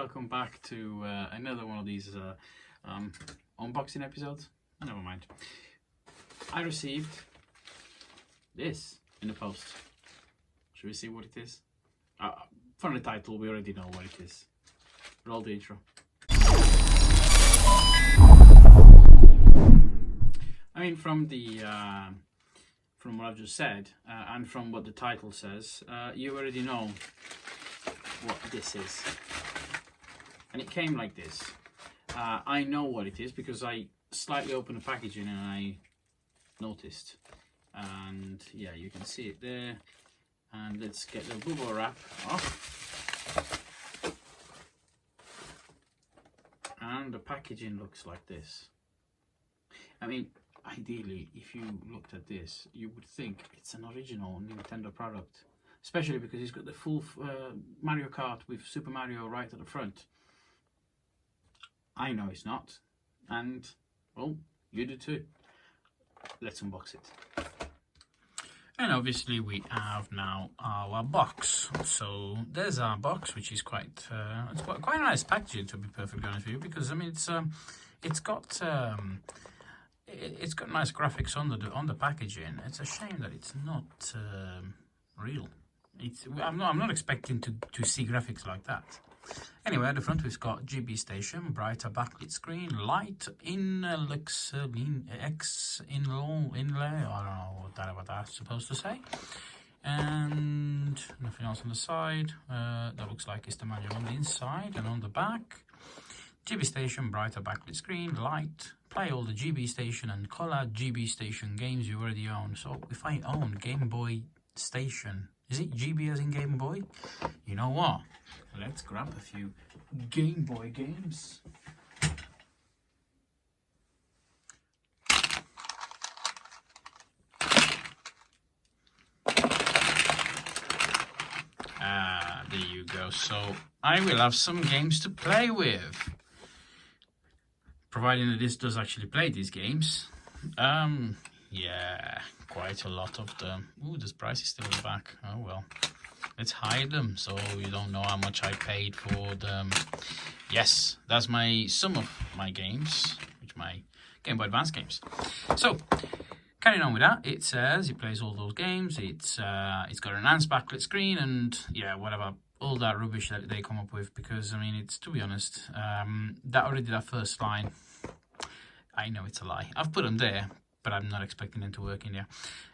welcome back to another one of these unboxing episodes. Never mind. I received this in the post. Should we see what it is? From the title, we already know what it is. Roll the intro. I mean, from what I've just said, and from what the title says, you already know what this is. And it came like this. I know what it is because I slightly opened the packaging and I noticed. And yeah, you can see it there. And let's get the bubble wrap off. And the packaging looks like this. I mean, ideally, if you looked at this, you would think it's an original Nintendo product. Especially because it's got the full Mario Kart with Super Mario right at the front. I know it's not. And, well, you do too. Let's unbox it. And obviously we have now our box. So there's our box, which is quite a nice packaging, to be perfectly honest with you, because I mean it's got nice graphics on the packaging. It's a shame that it's not real. I'm not expecting to see graphics like that. Anyway, at the front we've got GB Station, brighter backlit screen, light inlay. I don't know what that's supposed to say. And nothing else on the side. That looks like it's the manual on the inside. And on the back, GB Station, brighter backlit screen, light. Play all the GB Station and Color GB Station games you already own. So if I own Game Boy Station, is it GB as in Game Boy? You know what? Let's grab a few Game Boy games. There you go. So I will have some games to play with. Providing that this does actually play these games. Yeah, quite a lot of them. Ooh, this price is still in the back. Oh well. Let's hide them so you don't know how much I paid for them. Yes, that's my sum of my games, which my Game Boy Advance games. So, carrying on with that, it says it plays all those games. It's got an enhanced backlit screen and yeah, whatever, all that rubbish that they come up with. Because I mean, it's, to be honest, that first line, I know it's a lie. I've put them there, but I'm not expecting them to work in there.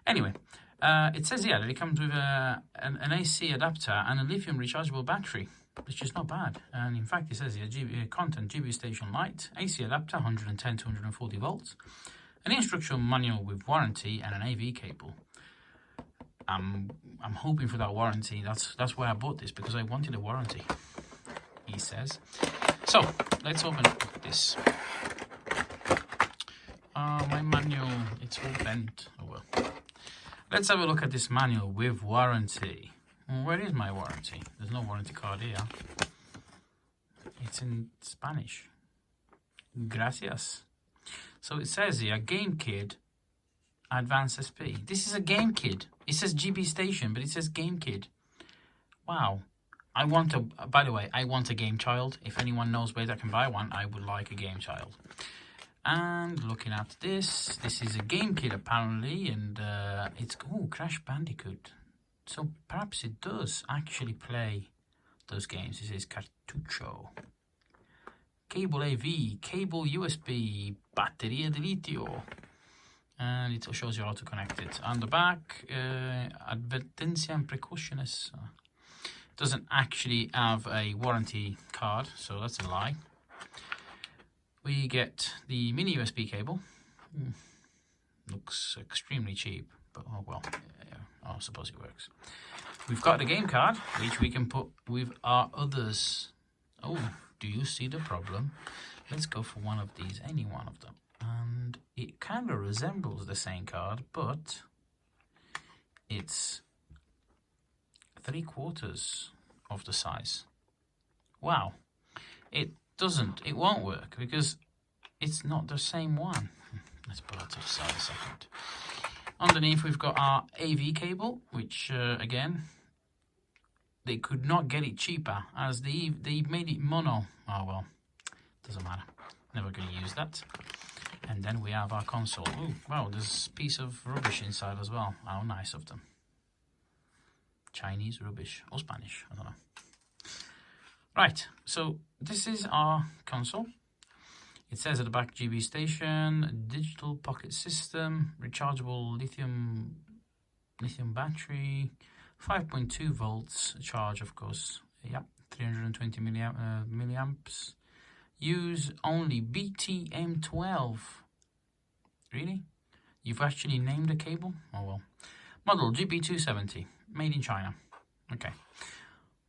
Anyway. It says here that it comes with an AC adapter and a lithium rechargeable battery, which is not bad. And in fact, it says here content GB Station Lite, AC adapter 110 to 140 volts, an instruction manual with warranty, and an AV cable. I'm hoping for that warranty. That's why I bought this, because I wanted a warranty, he says. So let's open up this. My manual, it's all bent. Oh well. Let's have a look at this manual with warranty. Where is my warranty? There's no warranty card here. It's in Spanish. Gracias. So it says here, Game Kid Advance SP. This is a Game Kid. It says GB Station, but it says Game Kid. Wow. By the way, I want a Game Child. If anyone knows where I can buy one, I would like a Game Child. And looking at this is a Game Kit apparently, and it's Crash Bandicoot. So perhaps it does actually play those games. It says Cartucho. Cable AV, cable USB, batteria de litio. And it shows you how to connect it. On the back, advertencia and precauciones. Doesn't actually have a warranty card, so that's a lie. We get the mini USB cable. Looks extremely cheap, but oh well, yeah, I suppose it works. We've got the game card, which we can put with our others. Oh, do you see the problem? Let's go for one of these, any one of them. And it kind of resembles the same card, but it's 3/4 of the size. Wow. It won't work because it's not the same one. Let's put that to the side a second. Underneath we've got our AV cable, which again they could not get it cheaper, as they made it mono. Oh well, doesn't matter. Never going to use that. And then we have our console. Oh wow, there's a piece of rubbish inside as well. How nice of them. Chinese rubbish or Spanish, I don't know. Right, so this is our console. It says at the back GB station, digital pocket system, rechargeable lithium battery, 5.2 volts charge, of course. Yep, 320 milliamps. Use only BTM12. Really? You've actually named a cable? Oh well. Model GB270, made in China. Okay.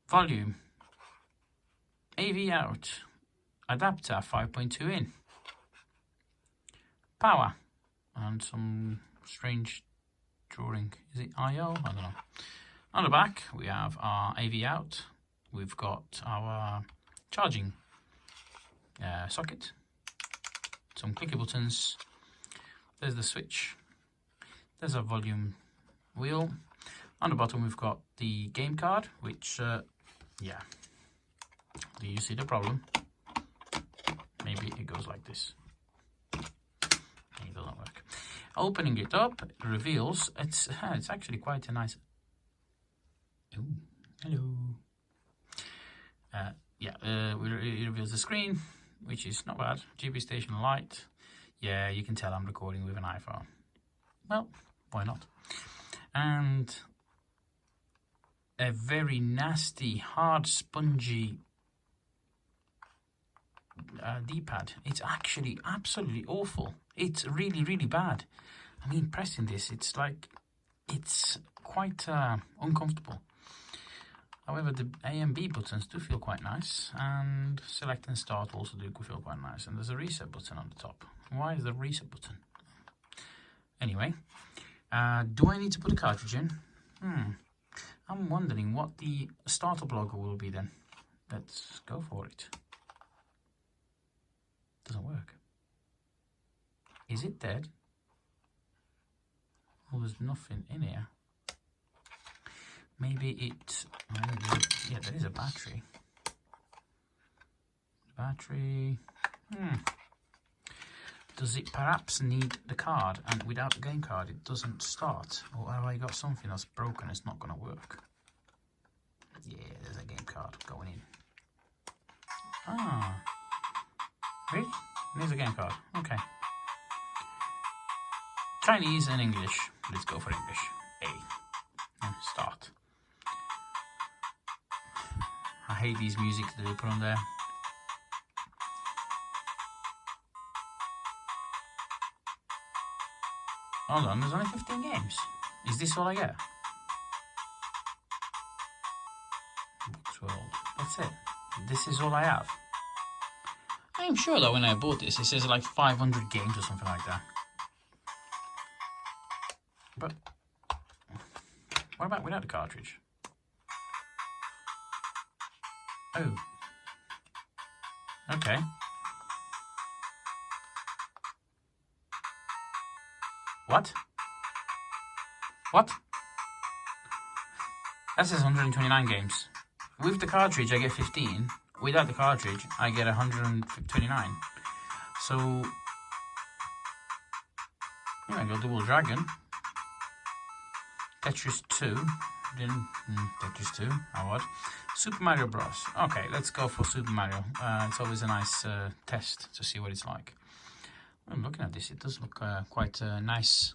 Volume. AV out. Adapter 5.2 in. Power. And some strange drawing. Is it I/O? I don't know. On the back we have our AV out. We've got our charging socket. Some clicky buttons. There's the switch. There's a volume wheel. On the bottom we've got the game card, which yeah. Do you see the problem? Maybe it goes like this. It doesn't work. Opening it up, it reveals it's actually quite a nice. Ooh, hello. It reveals the screen, which is not bad. GB station light. Yeah, you can tell I'm recording with an iPhone. Well, why not? And a very nasty, hard, spongy D-pad. It's actually absolutely awful. It's really, really bad. I mean, pressing this, it's quite uncomfortable. However, the A and B buttons do feel quite nice, and select and start also do feel quite nice. And there's a reset button on the top. Why is the reset button? Anyway, do I need to put a cartridge in? I'm wondering what the startup logo will be then. Let's go for it. Doesn't work. Is it dead? Oh, there's nothing in here. Maybe it... yeah, there is a battery. Battery... Does it perhaps need the card, and without the game card it doesn't start? Or have I got something that's broken, it's not going to work? Yeah, there's a game card going in. Ah. Really? There's a game card. Okay. Chinese and English. Let's go for English. A. And start. I hate these music that they put on there. Hold on, there's only 15 games. Is this all I get? Books World. That's it. This is all I have. I'm sure that when I bought this, it says like 500 games or something like that. But what about without the cartridge? Oh. Okay. What? What? That says 129 games. With the cartridge, I get 15. Without the cartridge, I get 129. So, yeah, I got Double Dragon. Tetris 2. Then Tetris 2. How odd. Super Mario Bros. Okay, let's go for Super Mario. It's always a nice test to see what it's like. I'm looking at this, it does look quite a nice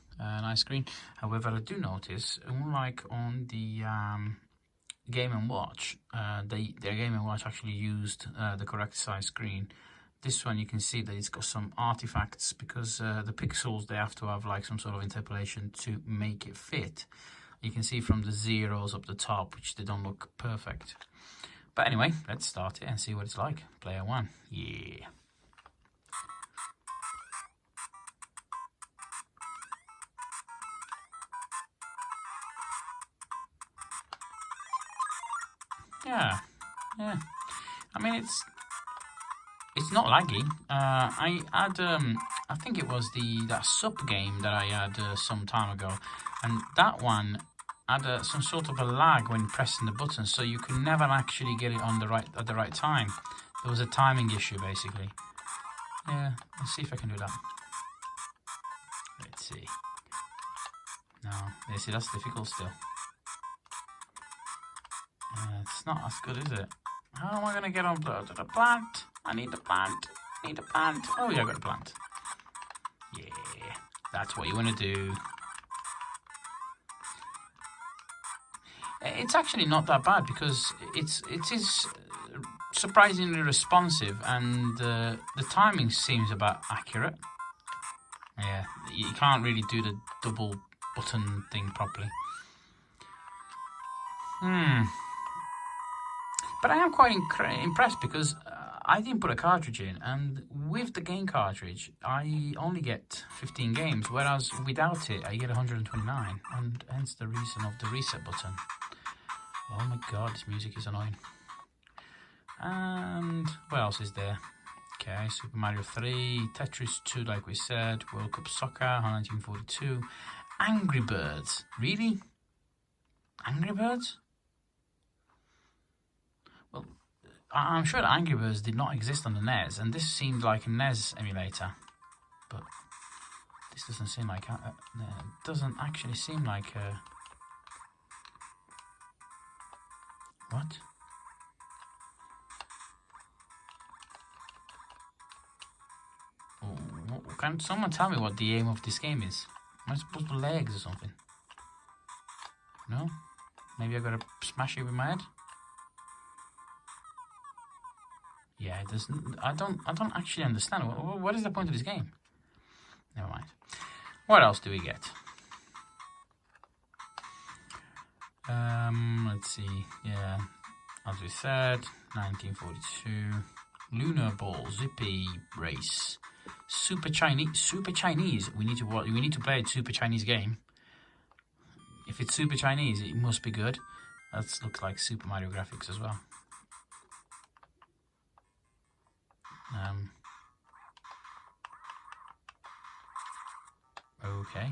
screen. However, I do notice, unlike on the Game & Watch, their Game & Watch actually used the correct size screen. This one you can see that it's got some artifacts because the pixels, they have to have like some sort of interpolation to make it fit. You can see from the zeros up the top, which they don't look perfect. But anyway, let's start it and see what it's like. Player 1, yeah. Yeah. I mean, it's not laggy. I had I think it was that SUP game that I had some time ago, and that one had some sort of a lag when pressing the button, so you can never actually get it on the at the right time. There was a timing issue, basically. Yeah, let's see if I can do that. Let's see. No, you see, that's difficult still. It's not as good, is it? How am I going to get on the plant? I need the plant. I need the plant. Oh, yeah, I got a plant. Yeah, that's what you want to do. It's actually not that bad because it is surprisingly responsive, and the timing seems about accurate. Yeah, you can't really do the double button thing properly. But I am quite impressed because I didn't put a cartridge in, and with the game cartridge, I only get 15 games, whereas without it, I get 129, and hence the reason of the reset button. Oh my god, this music is annoying. And what else is there? Okay, Super Mario 3, Tetris 2, like we said, World Cup Soccer, 1942, Angry Birds. Really? Angry Birds? Well, I'm sure that Angry Birds did not exist on the NES, and this seemed like a NES emulator. But this doesn't seem like... it doesn't actually seem like a... What? Can someone tell me what the aim of this game is? Am I supposed to legs or something? No? Maybe I gotta smash it with my head? Yeah, it doesn't. I don't actually understand. What is the point of this game? Never mind. What else do we get? Let's see. Yeah, as we said, 1942. Lunar Ball, Zippy Race, Super Chinese. We need to play a Super Chinese game. If it's Super Chinese, it must be good. That looks like Super Mario graphics as well. Okay.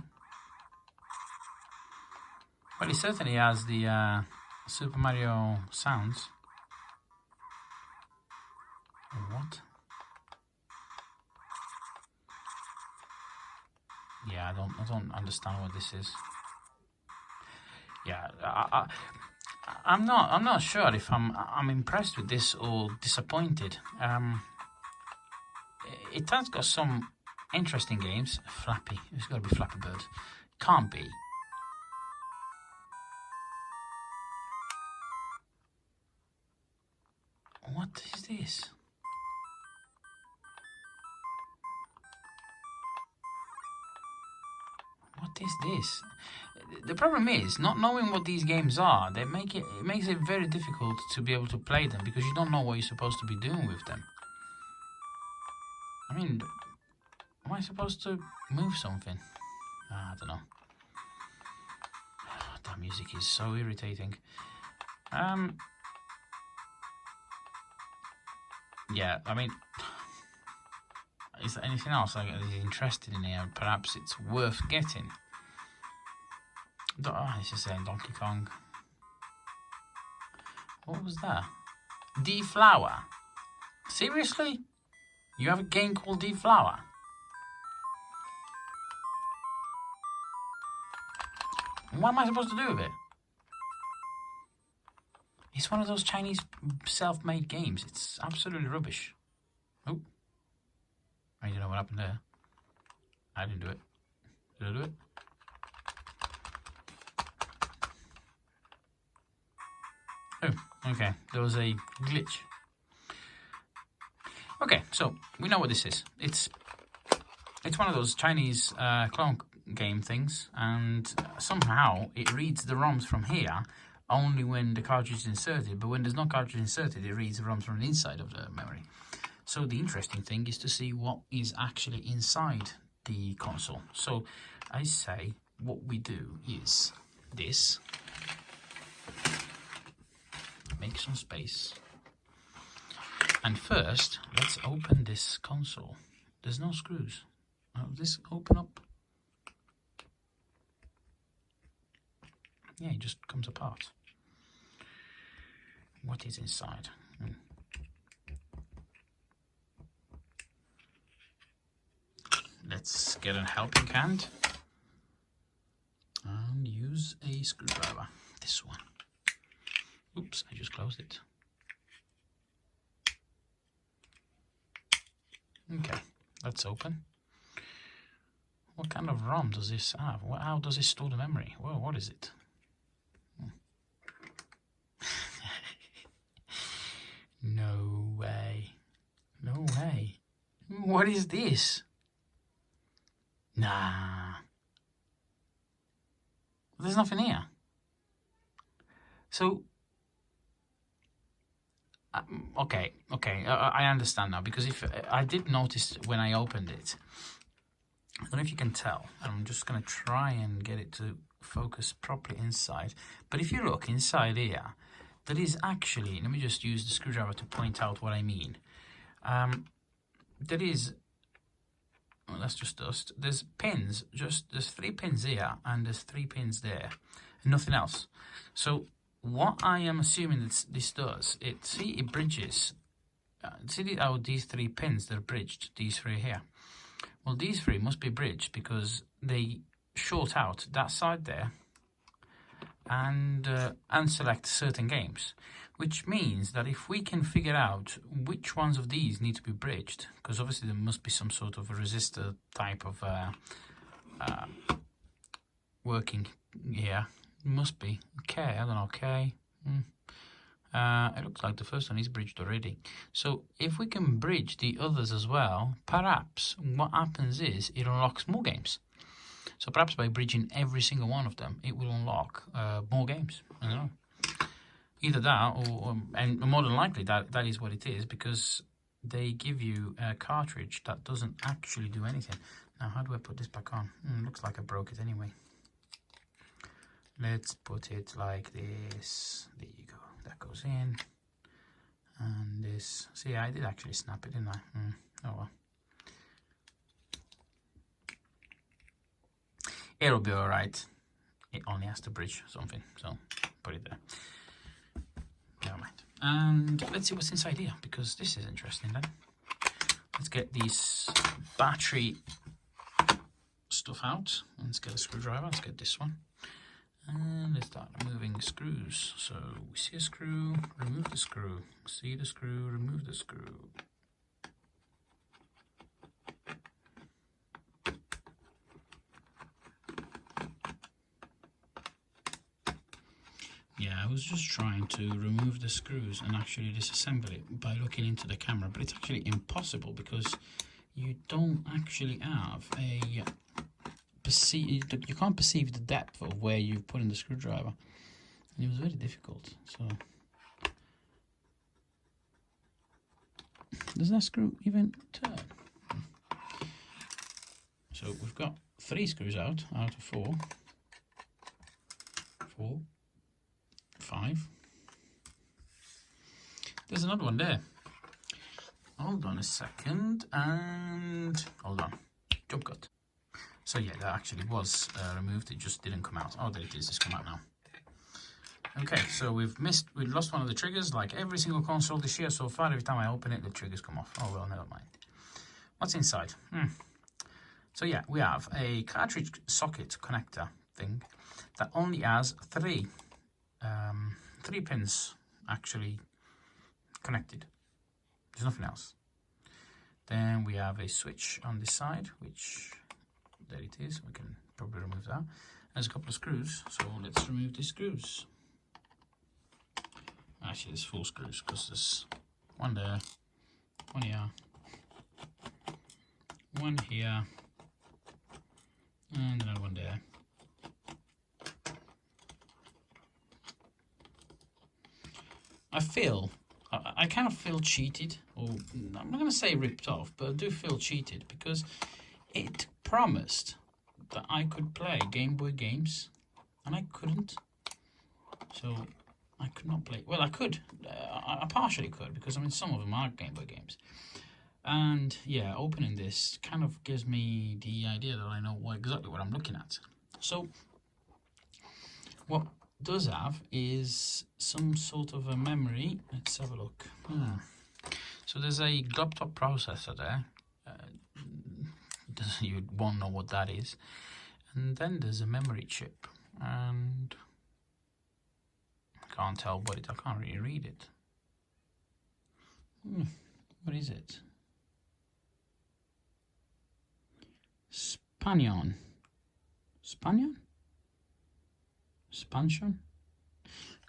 Well, it certainly has the Super Mario sounds. What? Yeah, I don't understand what this is. Yeah, I'm not sure if I'm impressed with this or disappointed. It has got some interesting games. Flappy, it's got to be Flappy Bird. Can't be. What is this? What is this? The problem is not knowing what these games are. It makes it very difficult to be able to play them because you don't know what you're supposed to be doing with them. I mean, am I supposed to move something? I don't know. That music is so irritating. Yeah, I mean, is there anything else I is interested in here? Perhaps it's worth getting. This is saying Donkey Kong. What was that? D-Flower. Seriously? You have a game called D-Flower? What am I supposed to do with it? It's one of those Chinese self-made games. It's absolutely rubbish. Oh. I don't know what happened there. I didn't do it. Did I do it? Oh, okay. There was a glitch. Okay, so we know what this is. It's one of those Chinese clone game things, and somehow it reads the ROMs from here only when the cartridge is inserted, but when there's no cartridge inserted, it reads the ROMs from the inside of the memory. So the interesting thing is to see what is actually inside the console. So I say what we do is this. Make some space. And first, let's open this console. There's no screws. This open up. Yeah, it just comes apart. What is inside? Let's get a helping hand and use a screwdriver. This one. Oops, I just closed it. Okay, let's open. What kind of ROM does this have? How does it store the memory? Well, what is it? No way. No way. What is this? Nah. There's nothing here. So, okay, I understand now, because if I did notice when I opened it, I don't know if you can tell, and I'm just going to try and get it to focus properly inside, but if you look inside here, there is actually, let me just use the screwdriver to point out what I mean. There is, well, that's just dust, there's pins, there's 3 pins here, and there's 3 pins there, and nothing else. So what I am assuming that this does, it bridges, see how these 3 pins, they're bridged, these 3 here. Well, these 3 must be bridged because they short out that side there and select certain games, which means that if we can figure out which ones of these need to be bridged, because obviously there must be some sort of a resistor type of working here. Must be. Okay, I don't know, okay. It looks like the first one is bridged already. So if we can bridge the others as well, perhaps what happens is it unlocks more games. So perhaps by bridging every single one of them, it will unlock more games. I don't know. Either that, and more than likely that is what it is, because they give you a cartridge that doesn't actually do anything. Now, how do I put this back on? Looks like I broke it anyway. Let's put it like this. There you go. That goes in. And this. See, I did actually snap it, didn't I? Oh well. It'll be alright. It only has to bridge something, so put it there. Never mind. And let's see what's inside here, because this is interesting then. Let's get these battery stuff out. Let's get a screwdriver. Let's get this one. And let's start removing screws. So we see a screw, remove the screw. See the screw, remove the screw. Yeah, I was just trying to remove the screws and actually disassemble it by looking into the camera, but it's actually impossible because you don't actually have a you can't perceive the depth of where you've put in the screwdriver, and it was very difficult. So does that screw even turn? So we've got 3 screws out of 4. 4, 5. There's another one there. Hold on a second, and hold on. Jump cut. So yeah, that actually was removed. It just didn't come out. Oh, there it is. It's come out now. Okay, so we lost one of the triggers, like every single console this year so far. Every time I open it, the triggers come off. Oh well, never mind. What's inside? So yeah, we have a cartridge socket connector thing that only has 3 pins actually connected. There's nothing else. Then we have a switch on this side, which there it is. We can probably remove that. There's a couple of screws, so let's remove the screws. Actually, there's 4 screws because there's one there, one here, one here, and another one there. I kind of feel cheated, or I'm not going to say ripped off, but I do feel cheated because it promised that I could play Game Boy games, and I couldn't. So I could not play. Well, I could. I partially could, because I mean some of them are Game Boy games. And yeah, opening this kind of gives me the idea that I know exactly what I'm looking at. So what does have is some sort of a memory. Let's have a look. So there's a laptop processor there. You won't know what that is. And then there's a memory chip, and I can't tell what it. I can't really read it. What is it? Spanion. Spanion? Spansion?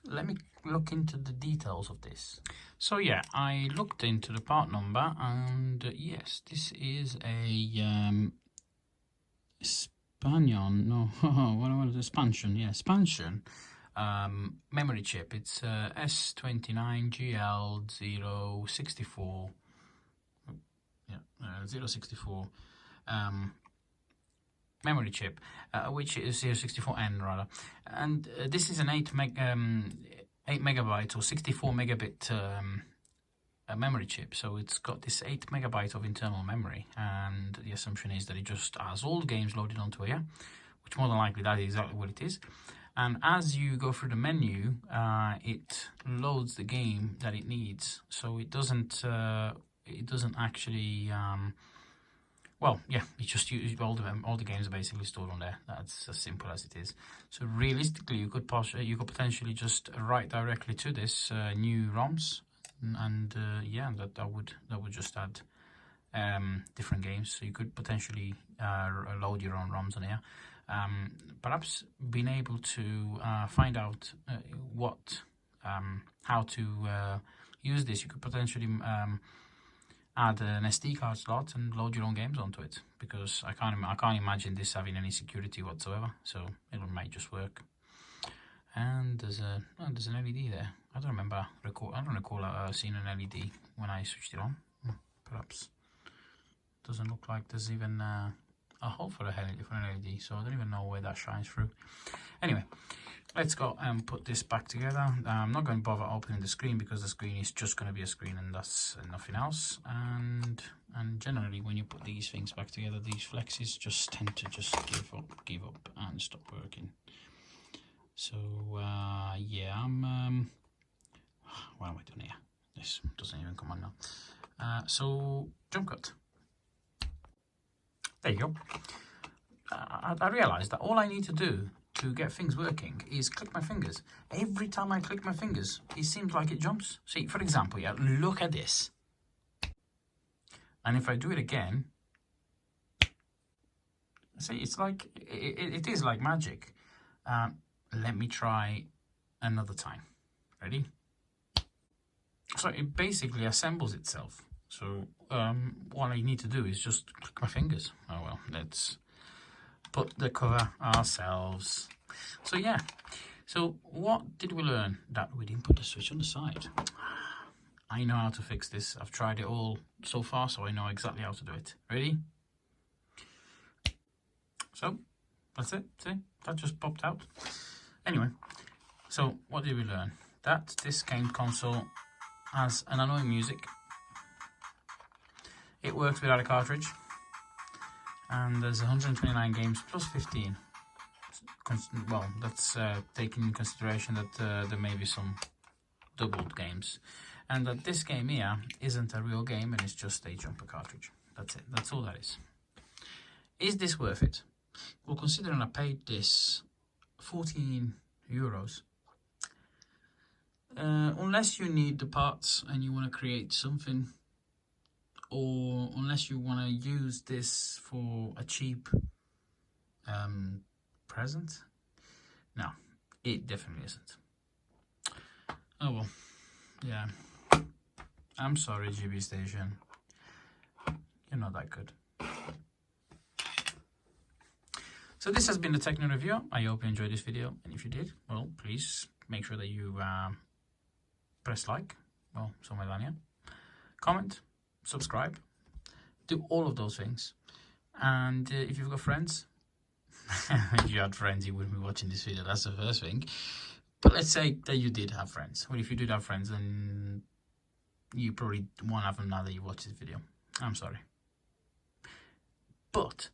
Let me look into the details of this. So yeah, I looked into the part number, and yes, this is a Spanion. No, what is it? Spansion? Yeah, Spansion. Memory chip. It's S29GL064. Yeah, 064. Memory chip, which is 064N rather, and this is an 8 megabyte or 64 megabit memory chip. So it's got this 8 megabyte of internal memory, and the assumption is that it just has all the games loaded onto here, which more than likely that is exactly what it is. And as you go through the menu, it loads the game that it needs. So it doesn't actually. Well, yeah, you just use all the games are basically stored on there. That's as simple as it is. So realistically, you could potentially just write directly to this new ROMs, and yeah, that would just add different games. So you could potentially load your own ROMs on here. Perhaps being able to find out how to use this, you could potentially add an SD card slot and load your own games onto it, because I can't imagine this having any security whatsoever. So it might just work. And there's an LED there. I don't recall seeing an LED when I switched it on. Perhaps doesn't look like there's even a hole for an LED, so I don't even know where that shines through. Anyway, let's go and put this back together. I'm not going to bother opening the screen, because the screen is just going to be a screen and that's nothing else. And generally, when you put these things back together, these flexes just tend to just give up and stop working. So yeah, what am I doing here? This doesn't even come on now. So jump cut. There you go. I realised that all I need to do to get things working is click my fingers. Every time I click my fingers, it seems like it jumps. See, for example, yeah, look at this. And if I do it again, see, it's like, it is like magic. Let me try another time. Ready? So it basically assembles itself. So what I need to do is just click my fingers. Oh well, let's put the cover ourselves. So yeah, so what did we learn? That we didn't put the switch on the side. I know how to fix this. I've tried it all so far, so I know exactly how to do it. Ready? So that's it. See, that just popped out. Anyway, so what did we learn? That this game console has an annoying music. It works without a cartridge, and there's 129 games plus 15. Well, that's taking into consideration that there may be some doubled games, and that this game here isn't a real game and it's just a jumper cartridge. That's it. That's all that is. Is this worth it? Well, considering I paid this €14, unless you need the parts and you want to create something, or unless you want to use this for a cheap present, no, it definitely isn't. Oh well, yeah, I'm sorry, GB Station, you're not that good. So this has been the Techno Review. I hope you enjoyed this video, and if you did, well, please make sure that you press like, well, somewhere down here, comment, subscribe, do all of those things. And if you've got friends, if you had friends, you wouldn't be watching this video. That's the first thing. But let's say that you did have friends. Well, if you did have friends, then you probably won't have them now that you watch this video. I'm sorry. But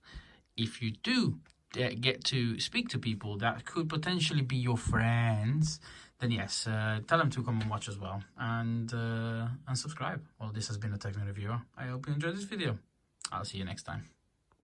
if you do get to speak to people that could potentially be your friends, then yes, tell them to come and watch as well, and subscribe. Well, this has been a Techno Reviewer. I hope you enjoyed this video. I'll see you next time.